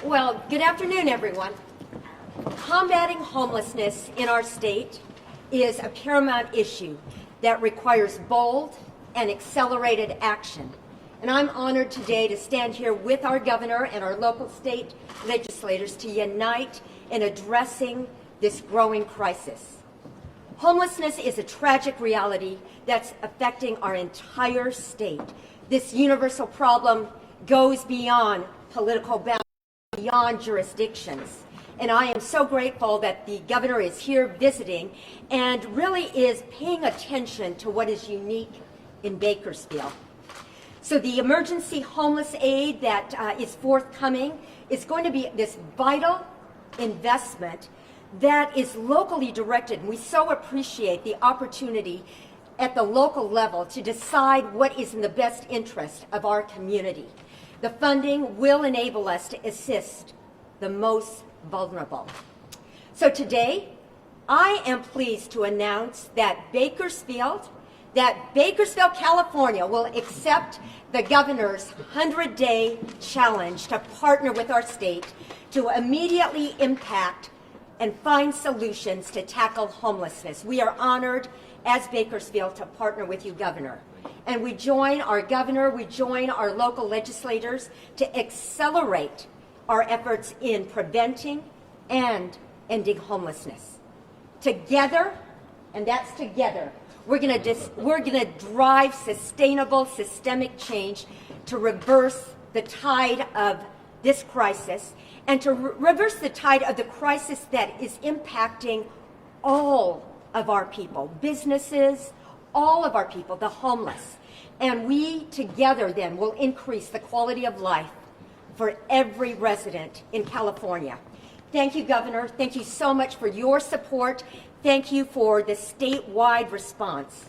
Well, good afternoon, everyone. Combating homelessness in our state is a paramount issue that requires bold and accelerated action. And I'm honored today to stand here with our governor and our local state legislators to unite in addressing this growing crisis. Homelessness is a tragic reality that's affecting our entire state. This universal problem goes beyond political boundaries, beyond jurisdictions. And I am so grateful that the governor is here visiting and really is paying attention to what is unique in Bakersfield. So the emergency homeless aid that is forthcoming is going to be this vital investment that is locally directed. And we so appreciate the opportunity at the local level to decide what is in the best interest of our community. The funding will enable us to assist the most vulnerable. So today, I am pleased to announce that Bakersfield, California will accept the governor's 100-day challenge to partner with our state to immediately impact and find solutions to tackle homelessness. We are honored as Bakersfield to partner with you, Governor. And we join our governor, we join our local legislators to accelerate our efforts in preventing and ending homelessness. Together, and that's together, we're going to drive sustainable systemic change to reverse the tide of this crisis and to reverse the tide of the crisis that is impacting all of our people, businesses, all of our people, the homeless. And we together then will increase the quality of life for every resident in California. Thank you, Governor. Thank you so much for your support. Thank you for the statewide response.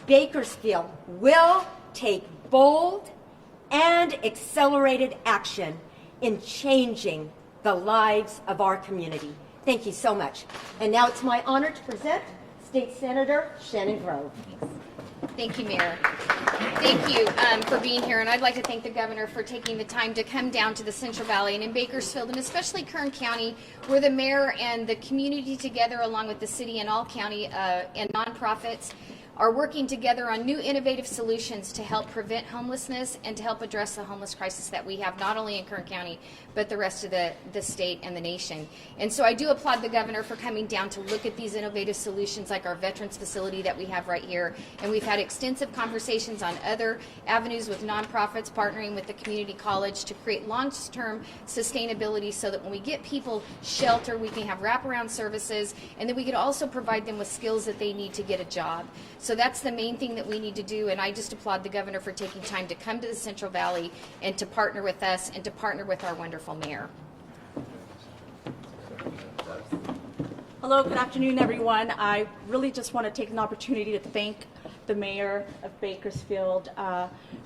Bakersfield will take bold and accelerated action in changing the lives of our community. Thank you so much. And now it's my honor to present State Senator Shanna Grove. Thank you, Mayor. Thank you for being here, and I'd like to thank the governor for taking the time to come down to the Central Valley and in Bakersfield, and especially Kern County, where the mayor and the community together, along with the city and all county and nonprofits, are working together on new innovative solutions to help prevent homelessness and to help address the homeless crisis that we have not only in Kern County, but the rest of the state and the nation. And so I do applaud the governor for coming down to look at these innovative solutions like our veterans facility that we have right here. And we've had extensive conversations on other avenues with nonprofits, partnering with the community college to create long-term sustainability so that when we get people shelter, we can have wraparound services, and then we could also provide them with skills that they need to get a job. So that's the main thing that we need to do, and I just applaud the governor for taking time to come to the Central Valley and to partner with us and to partner with our wonderful mayor. Hello, good afternoon, everyone. I really just want to take an opportunity to thank the mayor of Bakersfield.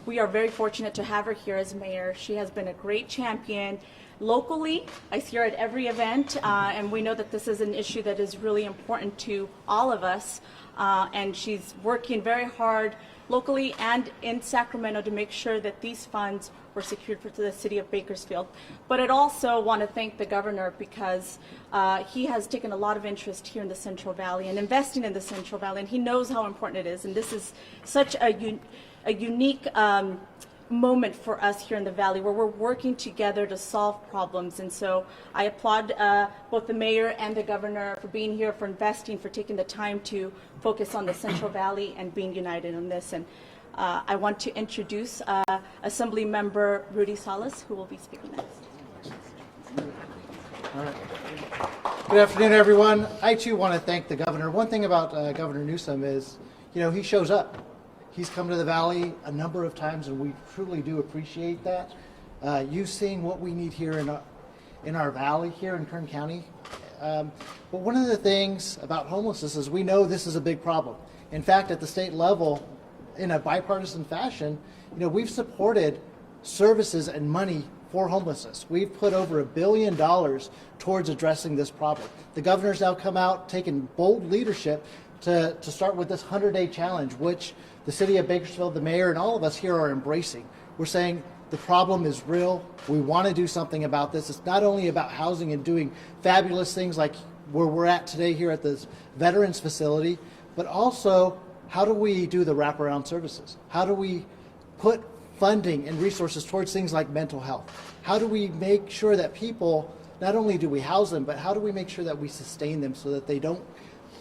We are very fortunate to have her here as mayor. She has been a great champion locally. I see her at every event, and we know that this is an issue that is really important to all of us. And she's working very hard locally and in Sacramento to make sure that these funds were secured for the city of Bakersfield. But I'd also want to thank the governor because he has taken a lot of interest here in the Central Valley and investing in the Central Valley, and he knows how important it is. And this is such a unique moment for us here in the Valley where we're working together to solve problems. And so I applaud both the mayor and the governor for being here, for investing, for taking the time to focus on the Central Valley and being united on this. And I want to introduce Assembly Member Rudy Salas, who will be speaking next. All right. Good afternoon, everyone. I too want to thank the governor. One thing about Governor Newsom is, he shows up. He's come to the Valley a number of times, and we truly do appreciate that. You seeing what we need here in our Valley here in Kern County. But one of the things about homelessness is we know this is a big problem. In fact, at the state level, in a bipartisan fashion, we've supported services and money for homelessness. We've put over $1 billion towards addressing this problem. The governor's now come out, taking bold leadership to start with this 100-day challenge, which the city of Bakersfield, the mayor, and all of us here are embracing. We're saying The problem is real. We want to do something about this. It's not only about housing and doing fabulous things like where we're at today here at this Veterans Facility, but also how do we do the wraparound services? How do we put funding and resources towards things like mental health? How do we make sure that people, not only do we house them, but how do we make sure that we sustain them so that they don't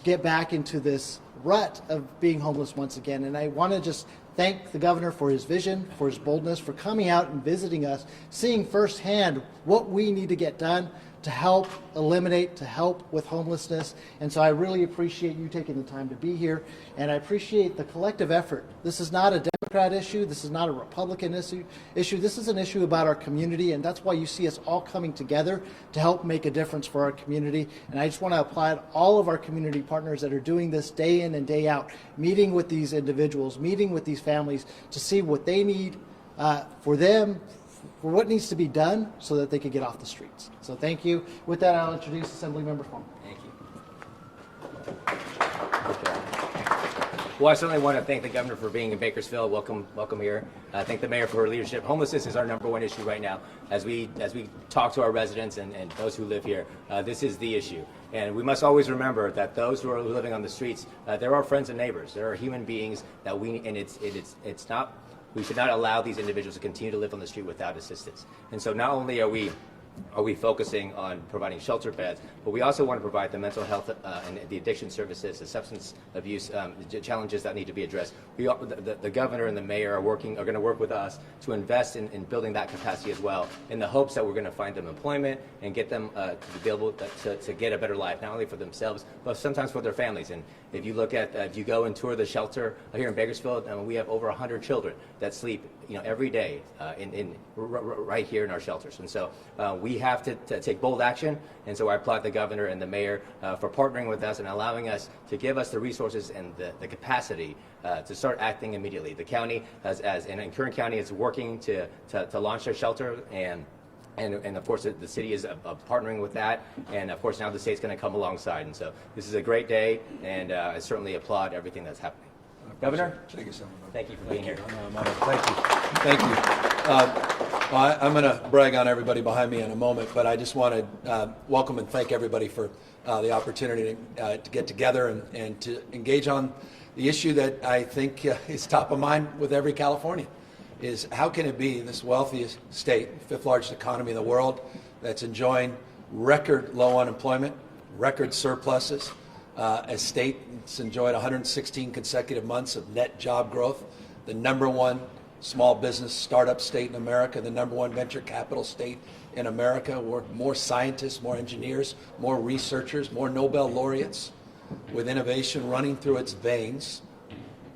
get back into this rut of being homeless once again? And I want to just thank the governor for his vision, for his boldness, for coming out and visiting us, seeing firsthand what we need to get done to help eliminate, to help with homelessness. And so I really appreciate you taking the time to be here, and I appreciate the collective effort. This is not a Democrat issue. This is not a Republican issue. This is an issue about our community, and that's why you see us all coming together to help make a difference for our community. And I just want to applaud all of our community partners that are doing this day in and day out, meeting with these individuals, meeting with these families to see what they need for them, for what needs to be done so that they could get off the streets. So thank you. With that, I'll introduce Assemblymember Fong. Thank you. Well, I certainly want to thank the governor for being in Bakersfield. Welcome here. Thank the mayor for her leadership. Homelessness is our #1 issue right now. As we talk to our residents and those who live here, this is the issue. And we must always remember that those who are living on the streets, they're our friends and neighbors. They're human beings that it's not. We should not allow these individuals to continue to live on the street without assistance. And so not only are we focusing on providing shelter beds, but we also want to provide the mental health and the addiction services, the substance abuse challenges that need to be addressed. The governor and the mayor are going to work with us to invest in building that capacity as well, in the hopes that we're going to find them employment and get them to be able to get a better life, not only for themselves, but sometimes for their families. And if you look at, if you go and tour the shelter here in Bakersfield, we have over 100 children that sleep, every day right here in our shelters. And so we have to take bold action. And so I applaud the governor and the mayor for partnering with us and allowing us to give us the resources and the capacity to start acting immediately. The county, and Kern County is working to launch their shelter, and of course the city is partnering with that, and of course now the state's going to come alongside. And so this is a great day, and I certainly applaud everything that's happening. Governor, thank you for being here. Thank you. I'm going to brag on everybody behind me in a moment, but I just want to welcome and thank everybody for the opportunity to get together and to engage on the issue that I think is top of mind with every Californian, is how can it be this wealthiest state, fifth largest economy in the world, that's enjoying record low unemployment, record surpluses, a state that's enjoyed 116 consecutive months of net job growth, the #1 small business startup state in America, the #1 venture capital state in America, where more scientists, more engineers, more researchers, more Nobel laureates with innovation running through its veins,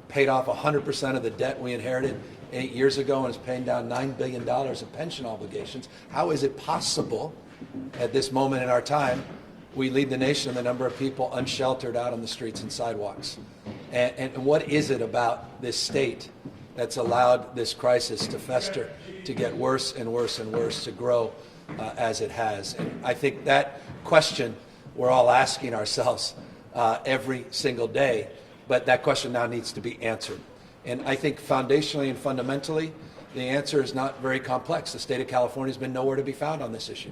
paid off 100% of the debt we inherited 8 years ago, and is paying down $9 billion of pension obligations. How is it possible at this moment in our time we lead the nation in the number of people unsheltered out on the streets and sidewalks? And what is it about this state that's allowed this crisis to fester, to get worse and worse and worse, to grow as it has? And I think that question we're all asking ourselves every single day, but that question now needs to be answered. And I think foundationally and fundamentally, the answer is not very complex. The state of California has been nowhere to be found on this issue.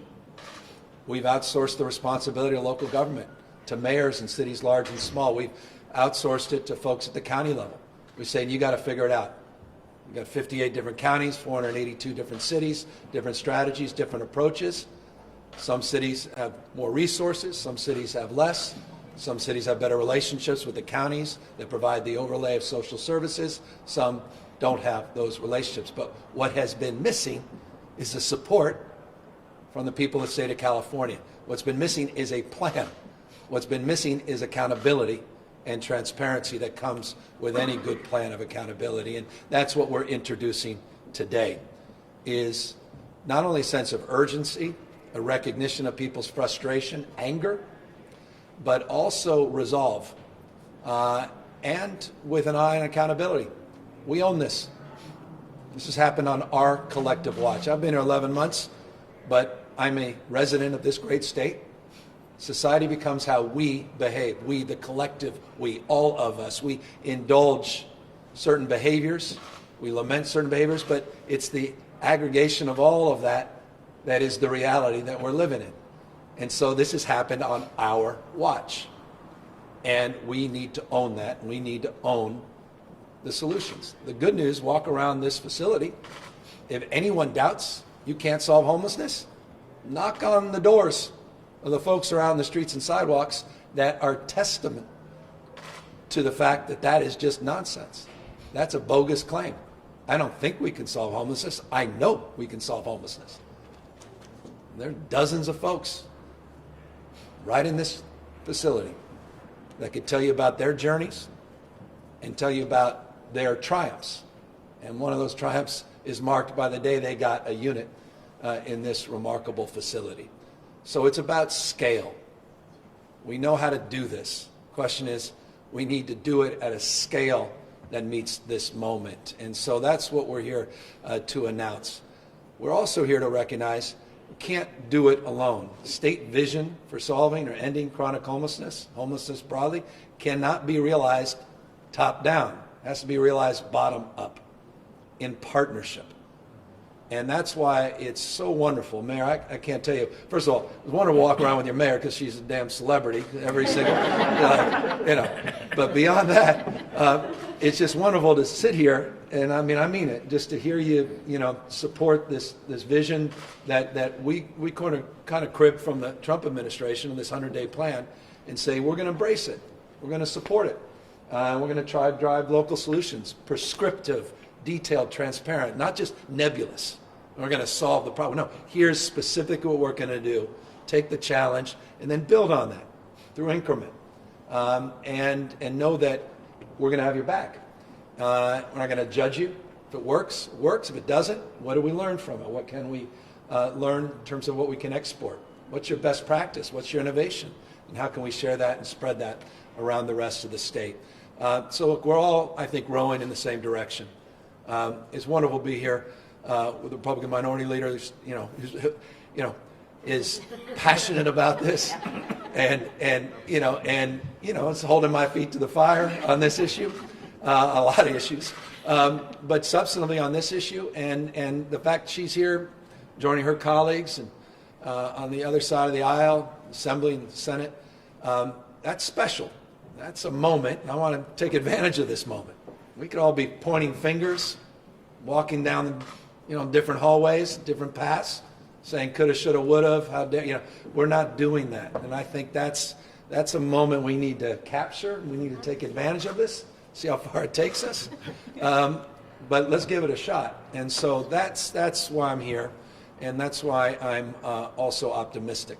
We've outsourced the responsibility of local government to mayors in cities large and small. We've outsourced it to folks at the county level. We're saying, you got to figure it out. We've got 58 different counties, 482 different cities, different strategies, different approaches. Some cities have more resources, some cities have less. Some cities have better relationships with the counties that provide the overlay of social services. Some don't have those relationships. But what has been missing is the support from the people of the state of California. What's been missing is a plan. What's been missing is accountability and transparency that comes with any good plan of accountability. And that's what we're introducing today, is not only a sense of urgency, a recognition of people's frustration, anger, but also resolve, and with an eye on accountability. We own this. This has happened on our collective watch. I've been here 11 months, but I'm a resident of this great state. Society becomes how we behave. We, the collective, we, all of us. We indulge certain behaviors. We lament certain behaviors, but it's the aggregation of all of that that is the reality that we're living in. And so this has happened on our watch. And we need to own that, and we need to own the solutions. The good news, walk around this facility. If anyone doubts you can't solve homelessness, knock on the doors of the folks around the streets and sidewalks that are testament to the fact that that is just nonsense. That's a bogus claim. I don't think we can solve homelessness. I know we can solve homelessness. There are dozens of folks right in this facility that could tell you about their journeys and tell you about their triumphs. And one of those triumphs is marked by the day they got a unit in this remarkable facility. So it's about scale. We know how to do this. Question is, we need to do it at a scale that meets this moment. And so that's what we're here to announce. We're also here to recognize we can't do it alone. State vision for solving or ending chronic homelessness broadly, cannot be realized top down. It has to be realized bottom up in partnership. And that's why it's so wonderful. Mayor, I can't tell you. First of all, it's wonderful to walk around with your mayor because she's a damn celebrity every single, But beyond that, it's just wonderful to sit here, and I mean it, just to hear you, support this vision that we kind of cribbed from the Trump administration and this 100-day plan, and say we're going to embrace it, we're going to support it, we're going to try to drive local solutions, prescriptive, detailed, transparent, not just nebulous. We're going to solve the problem. No, here's specifically what we're going to do. Take the challenge and then build on that through increment, and know that we're going to have your back. We're not going to judge you. If it works, it works. If it doesn't, what do we learn from it? What can we learn in terms of what we can export? What's your best practice? What's your innovation? And how can we share that and spread that around the rest of the state? So look, we're all, I think, rowing in the same direction. It's wonderful to be here with the Republican Minority Leader, who's, is passionate about this, and it's holding my feet to the fire on this issue, a lot of issues, but substantively on this issue, and the fact she's here, joining her colleagues, and on the other side of the aisle, Assembly and Senate, that's special. That's a moment, and I want to take advantage of this moment. We could all be pointing fingers, walking down, different hallways, different paths, saying coulda, shoulda, woulda, how dare, we're not doing that. And I think that's a moment we need to capture. We need to take advantage of this, see how far it takes us. But let's give it a shot. And so that's why I'm here, and that's why I'm also optimistic.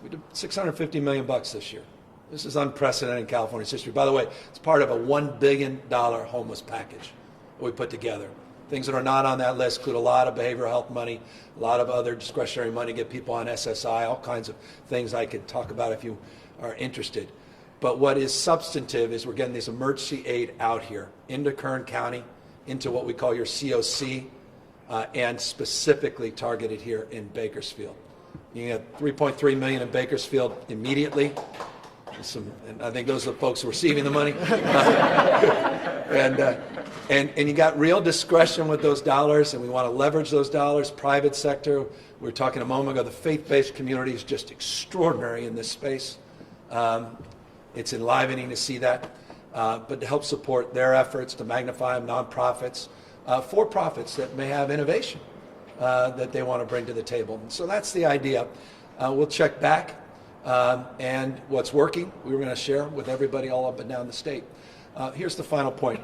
We did $650 million this year. This is unprecedented in California's history. By the way, it's part of a $1 billion homeless package that we put together. Things that are not on that list include a lot of behavioral health money, a lot of other discretionary money to get people on SSI, all kinds of things I could talk about if you are interested. But what is substantive is we're getting this emergency aid out here into Kern County, into what we call your COC, and specifically targeted here in Bakersfield. You get $3.3 million in Bakersfield immediately. And I think those are the folks receiving the money. And you got real discretion with those dollars, and we want to leverage those dollars. Private sector, we were talking a moment ago, the faith-based community is just extraordinary in this space. It's enlivening to see that, but to help support their efforts to magnify nonprofits, for-profits that may have innovation that they want to bring to the table. And so that's the idea. We'll check back. And what's working, we were going to share with everybody all up and down the state. Here's the final point.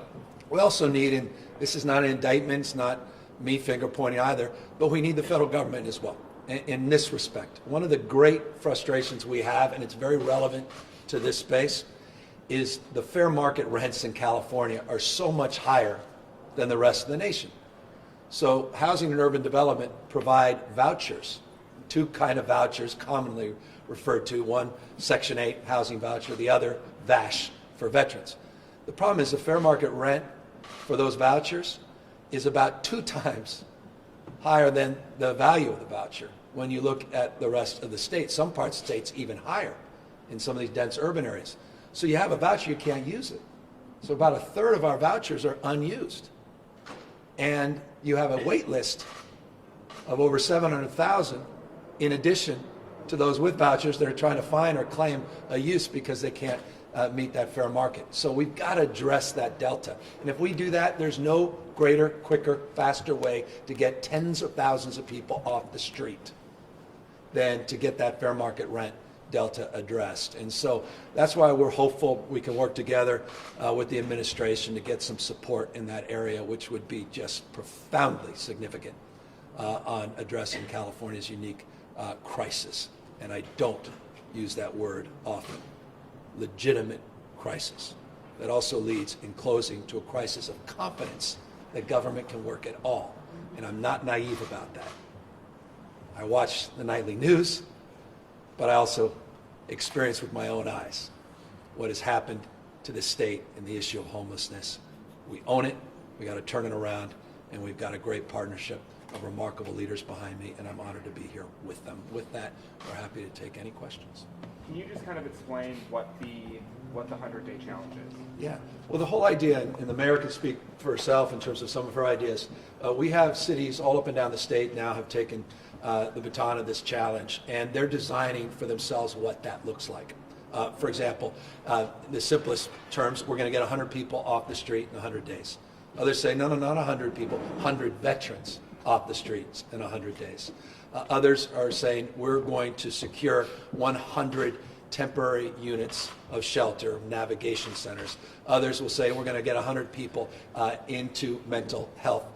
We also need, and this is not an indictment, it's not me finger pointing either, but we need the federal government as well in this respect. One of the great frustrations we have, and it's very relevant to this space, is the fair market rents in California are so much higher than the rest of the nation. So housing and urban development provide vouchers, two kind of vouchers commonly referred to, one Section 8 housing voucher, the other VASH for veterans. The problem is the fair market rent for those vouchers is about 2 times higher than the value of the voucher when you look at the rest of the state. Some parts of the state's even higher in some of these dense urban areas. So you have a voucher, you can't use it. So about 1/3 of our vouchers are unused. And you have a wait list of over 700,000 in addition to those with vouchers that are trying to find or claim a use because they can't meet that fair market. So we've got to address that delta. And if we do that, there's no greater, quicker, faster way to get tens of thousands of people off the street than to get that fair market rent delta addressed. And so that's why we're hopeful we can work together with the administration to get some support in that area, which would be just profoundly significant on addressing California's unique crisis. And I don't use that word often. Legitimate crisis that also leads in closing to a crisis of confidence that government can work at all. And I'm not naive about that. I watch the nightly news, but I also experience with my own eyes what has happened to this state in the issue of homelessness. We own it, we got to turn it around, and we've got a great partnership of remarkable leaders behind me, and I'm honored to be here with them. With that, we're happy to take any questions. Can you just kind of explain what the 100-day challenge is? Yeah. Well, the whole idea, and the mayor can speak for herself in terms of some of her ideas, we have cities all up and down the state now have taken the baton of this challenge, and they're designing for themselves what that looks like. For example, the simplest terms, we're going to get 100 people off the street in 100 days. Others say, no, not 100 people, 100 veterans off the streets in 100 days. Others are saying we're going to secure 100 temporary units of shelter, navigation centers. Others will say we're going to get 100 people into mental health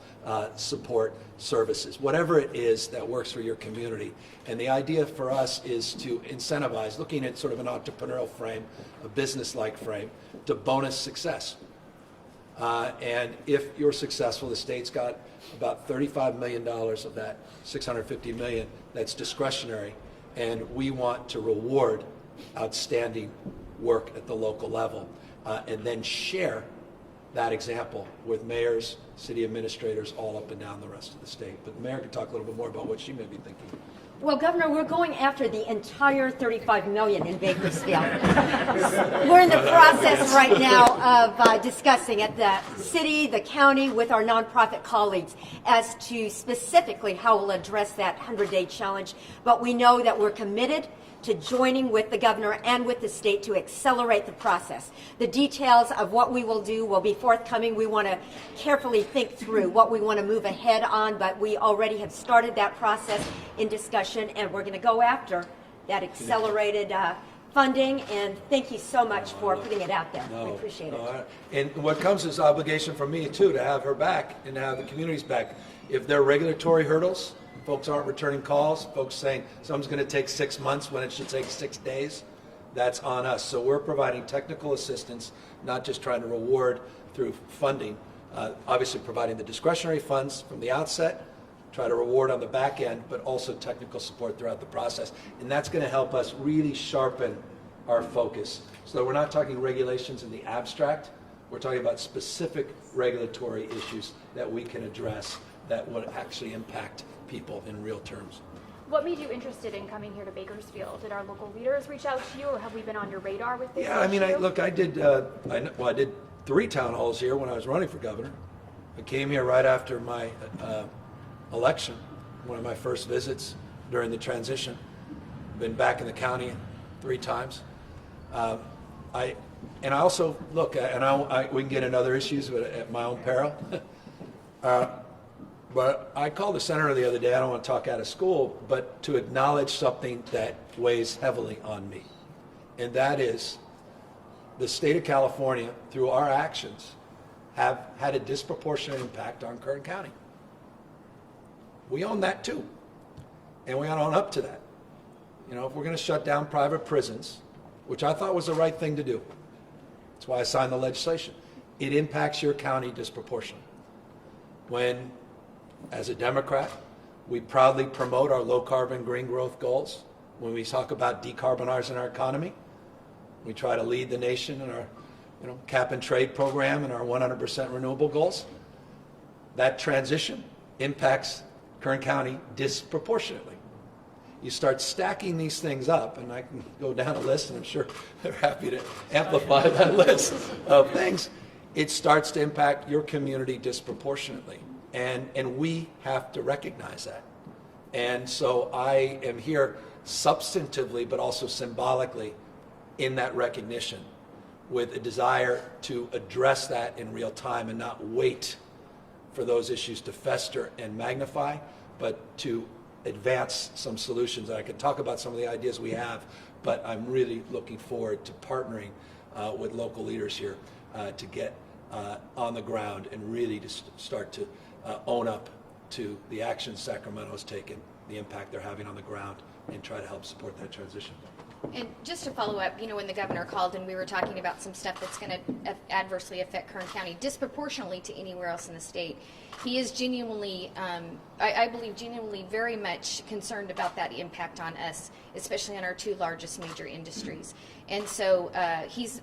support services, whatever it is that works for your community. And the idea for us is to incentivize, looking at sort of an entrepreneurial frame, a business-like frame, to bonus success. And if you're successful, the state's got about $35 million of that $650 million that's discretionary, and we want to reward outstanding work at the local level, and then share that example with mayors, city administrators all up and down the rest of the state. But the mayor can talk a little bit more about what she may be thinking. Well, Governor, we're going after the entire $35 million in Bakersfield. We're in the process right now of discussing at the city, the county, with our nonprofit colleagues as to specifically how we'll address that 100-day challenge. But we know that we're committed to joining with the governor and with the state to accelerate the process. The details of what we will do will be forthcoming. We want to carefully think through what we want to move ahead on, but we already have started that process in discussion, and we're going to go after that accelerated funding, and thank you so much for putting it out there. We appreciate it. And what comes is obligation from me, too, to have her back and to have the community's back. If there are regulatory hurdles, folks aren't returning calls, folks saying something's going to take 6 months when it should take 6 days, that's on us. So we're providing technical assistance, not just trying to reward through funding, obviously providing the discretionary funds from the outset, try to reward on the back end, but also technical support throughout the process. And that's going to help us really sharpen our focus. So we're not talking regulations in the abstract, we're talking about specific regulatory issues that we can address that would actually impact people in real terms. What made you interested in coming here to Bakersfield? Did our local leaders reach out to you, or have we been on your radar with this issue? I mean, I did 3 town halls here when I was running for governor. I came here right after my election, one of my first visits during the transition. Been back in the county 3 times. I also look, and we can get into other issues at my own peril. But I called the senator the other day, I don't want to talk out of school, but to acknowledge something that weighs heavily on me. And that is the state of California, through our actions, have had a disproportionate impact on Kern County. We own that too. And we ought to own up to that. You know, if we're going to shut down private prisons, which I thought was the right thing to do, that's why I signed the legislation, it impacts your county disproportionately. When, as a Democrat, we proudly promote our low-carbon green growth goals. When we talk about decarbonizing our economy, we try to lead the nation in our cap and trade program and our 100% renewable goals. That transition impacts Kern County disproportionately. You start stacking these things up, and I can go down a list, and I'm sure they're happy to amplify that list of things. It starts to impact your community disproportionately. And we have to recognize that. And so I am here substantively, but also symbolically in that recognition, with a desire to address that in real time and not wait for those issues to fester and magnify, but to advance some solutions. I could talk about some of the ideas we have, but I'm really looking forward to partnering with local leaders here to get on the ground and really to start to own up to the actions Sacramento has taken, the impact they're having on the ground, and try to help support that transition. And just to follow up, when the governor called and we were talking about some stuff that's going to adversely affect Kern County disproportionately to anywhere else in the state, he is genuinely, I believe, genuinely very much concerned about that impact on us, especially on our two largest major industries. And so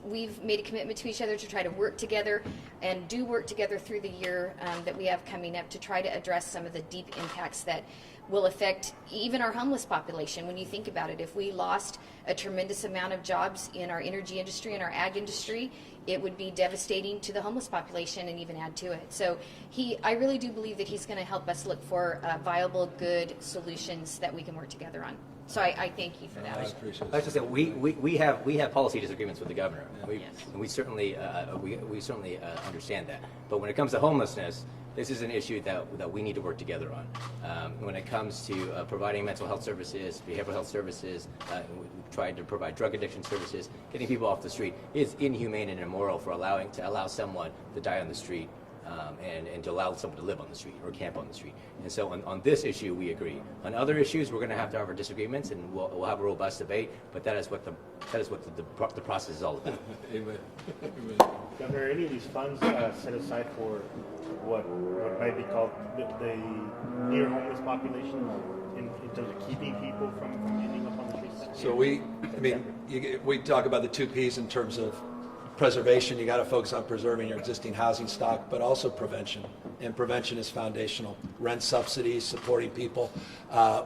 we've made a commitment to each other to try to work together and do work together through the year that we have coming up to try to address some of the deep impacts that will affect even our homeless population. When you think about it, if we lost a tremendous amount of jobs in our energy industry and our ag industry, it would be devastating to the homeless population and even add to it. So I really do believe that he's going to help us look for viable, good solutions that we can work together on. So I thank you for that. I appreciate I was it. just saying, we have policy disagreements with the governor, and we certainly understand that. But when it comes to homelessness, this is an issue that we need to work together on. When it comes to providing mental health services, behavioral health services, trying to provide drug addiction services, getting people off the street is inhumane and immoral to allow someone to die on the street. And to allow someone to live on the street or camp on the street. And so on this issue, we agree. On other issues, we're going to have our disagreements, and we'll have a robust debate. But that is what the process is all about. Amen. Governor, are any of these funds set aside for what might be called the near homeless population, in terms of keeping people from ending up on the streets? So we talk about the two P's in terms of preservation. You got to focus on preserving your existing housing stock, but also prevention. And prevention is foundational. Rent subsidies, supporting people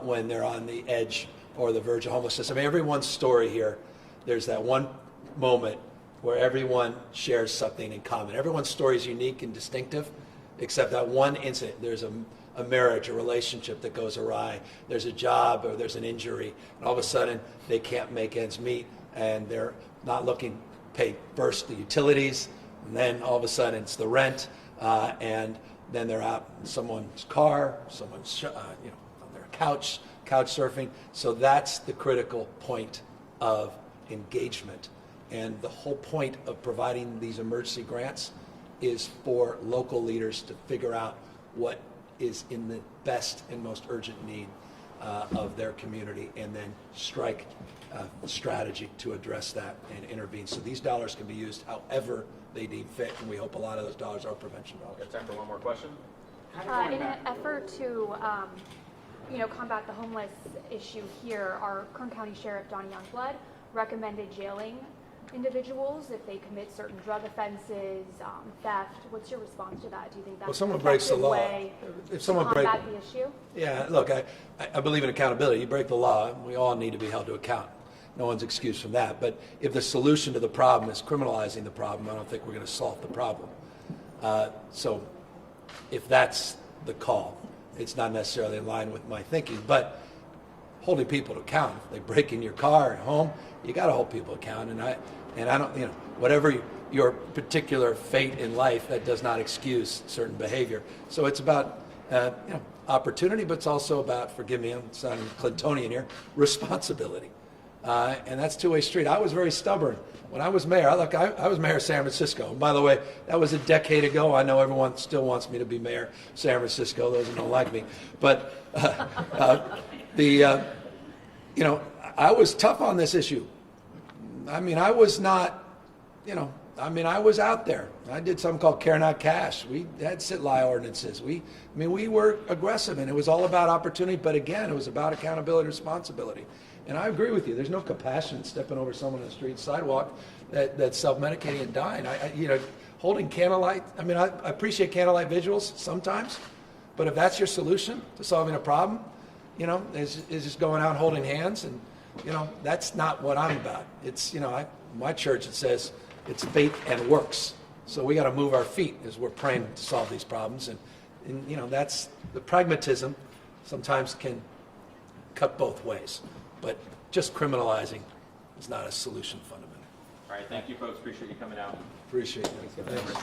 when they're on the edge or the verge of homelessness. I mean, everyone's story here, there's that one moment where everyone shares something in common. Everyone's story is unique and distinctive, except that one incident. There's a marriage, a relationship that goes awry. There's a job or there's an injury. And all of a sudden, they can't make ends meet, and they're not looking pay first the utilities, and then all of a sudden it's the rent, and then they're out in someone's car, someone's on their couch surfing. So that's the critical point of engagement. And the whole point of providing these emergency grants is for local leaders to figure out what is in the best and most urgent need of their community, and then strike a strategy to address that and intervene. So these dollars can be used however they deem fit, and we hope a lot of those dollars are prevention dollars. Got time for one more question? In an effort to, combat the homeless issue here, our Kern County Sheriff, Donnie Youngblood, recommended jailing individuals if they commit certain drug offenses, theft. What's your response to that? Do you think that's someone an breaks the effective law, way if someone to combat the issue? Yeah, look, I believe in accountability. You break the law, we all need to be held to account. No one's excused from that. But if the solution to the problem is criminalizing the problem, I don't think we're going to solve the problem. So if that's the call, it's not necessarily in line with my thinking. But holding people to account, if they break in your car at home, you got to hold people to account. And I don't, whatever your particular fate in life, that does not excuse certain behavior. So it's about opportunity, but it's also about, forgive me, I'm sounding Clintonian here, responsibility. And that's a two-way street. I was very stubborn. When I was mayor, I was mayor of San Francisco. And by the way, that was a decade ago. I know everyone still wants me to be mayor of San Francisco, those who don't like me. But I was tough on this issue. I mean, I was not, I was out there. I did something called Care Not Cash. We had sit-lie ordinances. We were aggressive, and it was all about opportunity. But again, it was about accountability and responsibility. And I agree with you. There's no compassion stepping over someone on the street sidewalk that's self-medicating and dying. Holding candlelight. I appreciate candlelight vigils sometimes, but if that's your solution to solving a problem, is just going out holding hands, and that's not what I'm about. It's my church, it says it's faith and works. So we got to move our feet as we're praying to solve these problems, and that's the pragmatism. Sometimes can cut both ways. But just criminalizing is not a solution fundamentally. All right, thank you, folks. Appreciate you coming out. Appreciate it. Thanks.